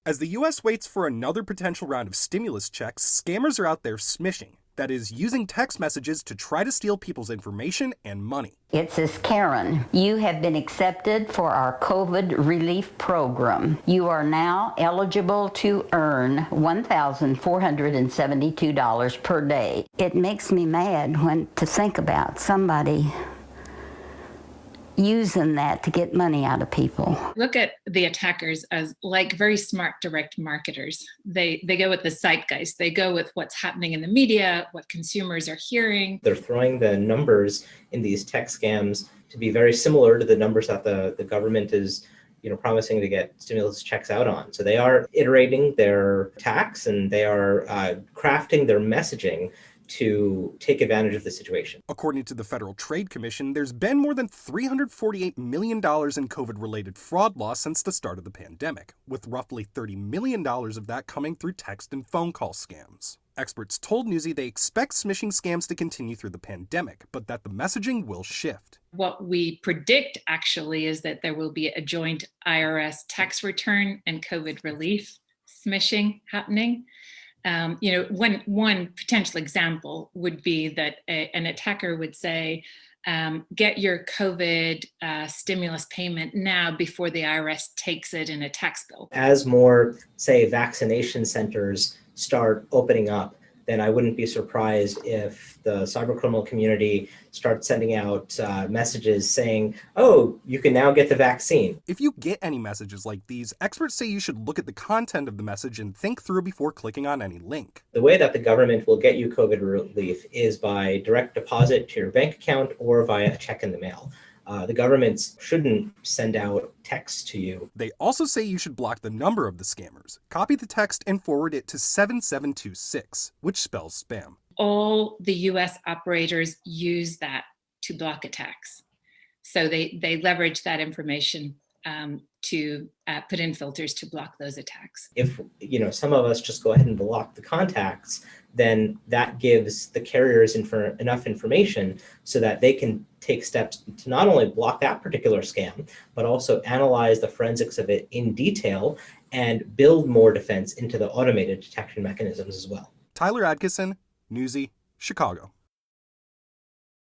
As the US waits for another potential round of stimulus checks, scammers are out there smishing. That is, using text messages to try to steal people's information and money. It says, Karen, you have been accepted for our COVID relief program. You are now eligible to earn $1,472 per day. It makes me mad to think about somebody using that to get money out of people. Look at the attackers as like very smart direct marketers. They go with the zeitgeist. They go with what's happening in the media, what consumers are hearing. They're throwing the numbers in these tech scams to be very similar to the numbers that the government is promising to get stimulus checks out on. So they are iterating their attacks and they are crafting their messaging to take advantage of the situation. According to the Federal Trade Commission, there's been more than $348 million in COVID-related fraud loss since the start of the pandemic, with roughly $30 million of that coming through text and phone call scams. Experts told Newsy they expect smishing scams to continue through the pandemic, but that the messaging will shift. What we predict actually is that there will be a joint IRS tax return and COVID relief smishing happening. One potential example would be that an attacker would say, get your COVID stimulus payment now before the IRS takes it in a tax bill. As more, say, vaccination centers start opening up, then I wouldn't be surprised if the cybercriminal community starts sending out messages saying, oh, you can now get the vaccine. If you get any messages like these, experts say you should look at the content of the message and think through before clicking on any link. The way that the government will get you COVID relief is by direct deposit to your bank account or via a check in the mail. The governments shouldn't send out text to you. They also say you should block the number of the scammers. Copy the text and forward it to 7726, which spells spam. All the US operators use that to block attacks. So they leverage that information to put in filters to block those attacks. If some of us just go ahead and block the contacts, then that gives the carriers enough information so that they can take steps to not only block that particular scam, but also analyze the forensics of it in detail and build more defense into the automated detection mechanisms as well. Tyler Adkisson, Newsy, Chicago.